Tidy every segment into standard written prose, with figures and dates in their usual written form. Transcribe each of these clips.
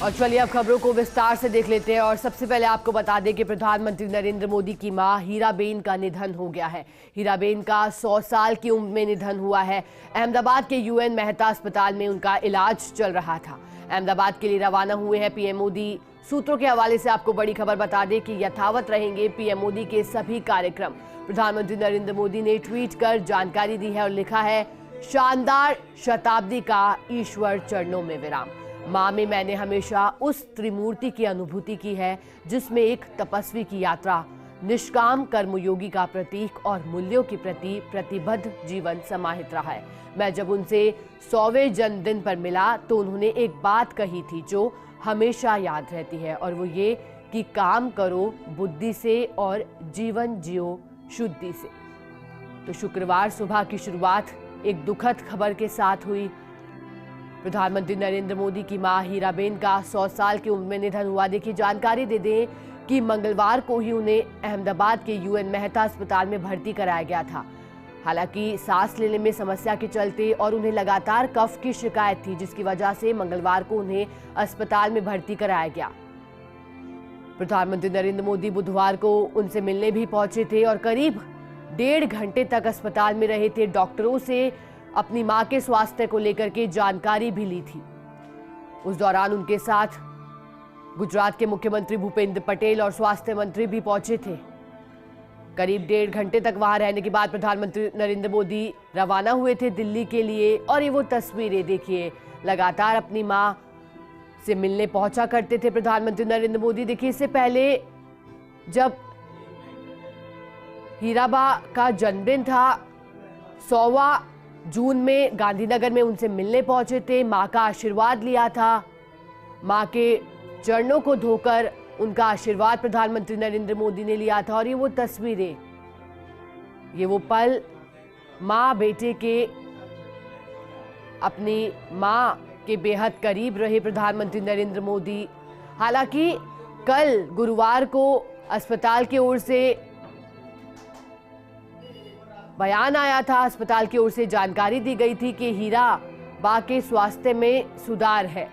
और चलिए अब खबरों को विस्तार से देख लेते हैं। और सबसे पहले आपको बता दें कि प्रधानमंत्री नरेंद्र मोदी की मां हीराबेन का निधन हो गया है। हीराबेन का 100 साल की उम्र में निधन हुआ है। अहमदाबाद के यूएन मेहता अस्पताल में उनका इलाज चल रहा था। अहमदाबाद के लिए रवाना हुए हैं पीएम मोदी। सूत्रों के हवाले से आपको बड़ी खबर बता दें कि यथावत रहेंगे पीएम मोदी के सभी कार्यक्रम। प्रधानमंत्री नरेंद्र मोदी ने ट्वीट कर जानकारी दी है और लिखा है, शानदार शताब्दी का ईश्वर चरणों में विराम। मां में मैंने हमेशा उस त्रिमूर्ति की अनुभूति की है जिसमें एक तपस्वी की यात्रा, निष्काम कर्मयोगी का प्रतीक और मूल्यों के प्रति प्रतिबद्ध जीवन समाहित रहा है। मैं जब उनसे 100वें जन्मदिन पर मिला तो उन्होंने एक बात कही थी जो हमेशा याद रहती है, और वो ये कि काम करो बुद्धि से और जीवन जियो शुद्धि से। तो शुक्रवार सुबह की शुरुआत एक दुखद खबर के साथ हुई। प्रधानमंत्री नरेंद्र मोदी की मां हीराबेन का 100 साल की उम्र में निधन हुआ। देखिए, जानकारी दे दें कि मंगलवार को ही उन्हें अहमदाबाद के यूएन मेहता अस्पताल में भर्ती कराया गया था। हालांकि सांस लेने में समस्या के चलते और उन्हें लगातार कफ की शिकायत थी, जिसकी वजह से मंगलवार को उन्हें अस्पताल में भर्ती कराया गया। प्रधानमंत्री नरेंद्र मोदी बुधवार को उनसे मिलने भी पहुंचे थे और करीब 1.5 घंटे तक अस्पताल में रहे थे। डॉक्टरों से अपनी मां के स्वास्थ्य को लेकर के जानकारी भी ली थी। उस दौरान उनके साथ गुजरात के मुख्यमंत्री भूपेंद्र पटेल और स्वास्थ्य मंत्री भी पहुंचे थे। करीब 1.5 घंटे तक वहां रहने के बाद प्रधानमंत्री नरेंद्र मोदी रवाना हुए थे दिल्ली के लिए। और ये वो तस्वीरें देखिए, लगातार अपनी मां से मिलने पहुंचा करते थे प्रधानमंत्री नरेंद्र मोदी। देखिए, इससे पहले जब हीराबा का जन्मदिन था 100वां जून में, गांधीनगर में उनसे मिलने पहुंचे थे, मां का आशीर्वाद लिया था। मां के चरणों को धोकर उनका आशीर्वाद प्रधानमंत्री नरेंद्र मोदी ने लिया था। और ये वो तस्वीरें, ये वो पल, मां बेटे के, अपनी मां के बेहद करीब रहे प्रधानमंत्री नरेंद्र मोदी। हालांकि कल गुरुवार को अस्पताल की ओर से बयान आया था, अस्पताल की ओर से जानकारी दी गई थी कि हीराबा के स्वास्थ्य में सुधार है।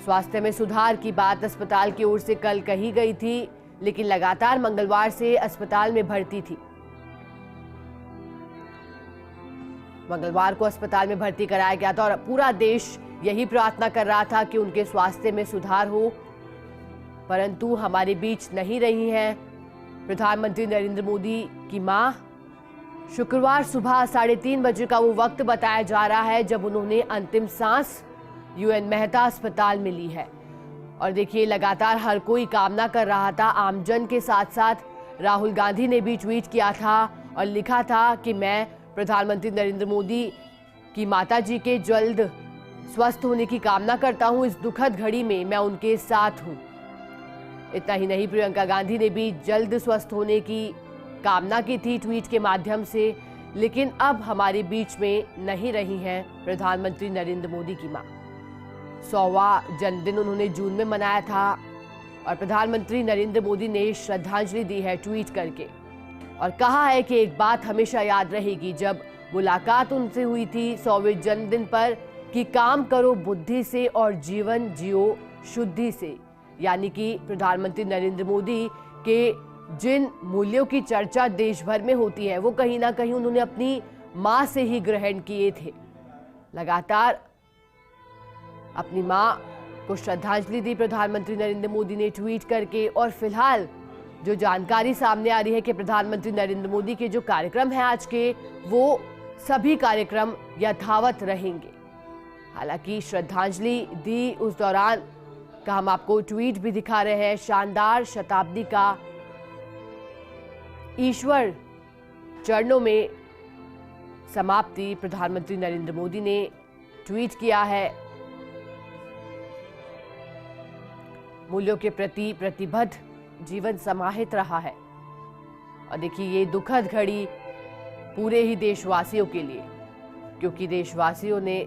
स्वास्थ्य में सुधार की बात अस्पताल की ओर से कल कही गई थी, लेकिन लगातार मंगलवार से अस्पताल में भर्ती थी। मंगलवार को अस्पताल में भर्ती कराया गया था और पूरा देश यही प्रार्थना कर रहा था कि उनके स्वास्थ्य में सुधार हो, परंतु हमारे बीच नहीं रही हैं प्रधानमंत्री नरेंद्र मोदी की मां। शुक्रवार सुबह 3:30 बजे का वो वक्त बताया जा रहा है जब उन्होंने अंतिम सांस यूएन मेहता अस्पताल में ली है। और देखिए, लगातार हर कोई कामना कर रहा था। आमजन के साथ साथ राहुल गांधी ने भी ट्वीट किया था और लिखा था कि मैं प्रधानमंत्री नरेंद्र मोदी की माताजी के जल्द स्वस्थ होने की कामना करता हूं। इस दुखद घड़ी में मैं उनके साथ हूं। इतना ही नहीं, प्रियंका गांधी ने भी जल्द स्वस्थ होने की कामना की थी ट्वीट के माध्यम से। लेकिन अब हमारे बीच में नहीं रही हैं प्रधानमंत्री नरेंद्र मोदी की मां। 100वां जन्मदिन उन्होंने जून में मनाया था और प्रधानमंत्री नरेंद्र मोदी ने श्रद्धांजलि दी है ट्वीट करके और कहा है कि एक बात हमेशा याद रहेगी जब मुलाकात उनसे हुई थी 100वें जन्मदिन पर, कि काम करो बुद्धि से और जीवन जियो शुद्धि से। यानी कि प्रधानमंत्री नरेंद्र मोदी के जिन मूल्यों की चर्चा देश भर में होती है वो कहीं ना कहीं उन्होंने अपनी मां से ही ग्रहण किए थे। लगातार अपनी मां को श्रद्धांजलि दी प्रधानमंत्री नरेंद्र मोदी ने ट्वीट करके। और फिलहाल जो जानकारी सामने आ रही है कि प्रधानमंत्री नरेंद्र मोदी के जो कार्यक्रम हैं आज के, वो सभी कार्यक्रम यथावत रहेंगे। हालांकि श्रद्धांजलि दी उस दौरान का हम आपको ट्वीट भी दिखा रहे हैं, शानदार शताब्दी का ईश्वर चरणों में समाप्ति प्रधानमंत्री नरेंद्र मोदी ने ट्वीट किया है। मूल्यों के प्रति प्रतिबद्ध जीवन समाहित रहा है। और देखिए, ये दुखद घड़ी पूरे ही देशवासियों के लिए, क्योंकि देशवासियों ने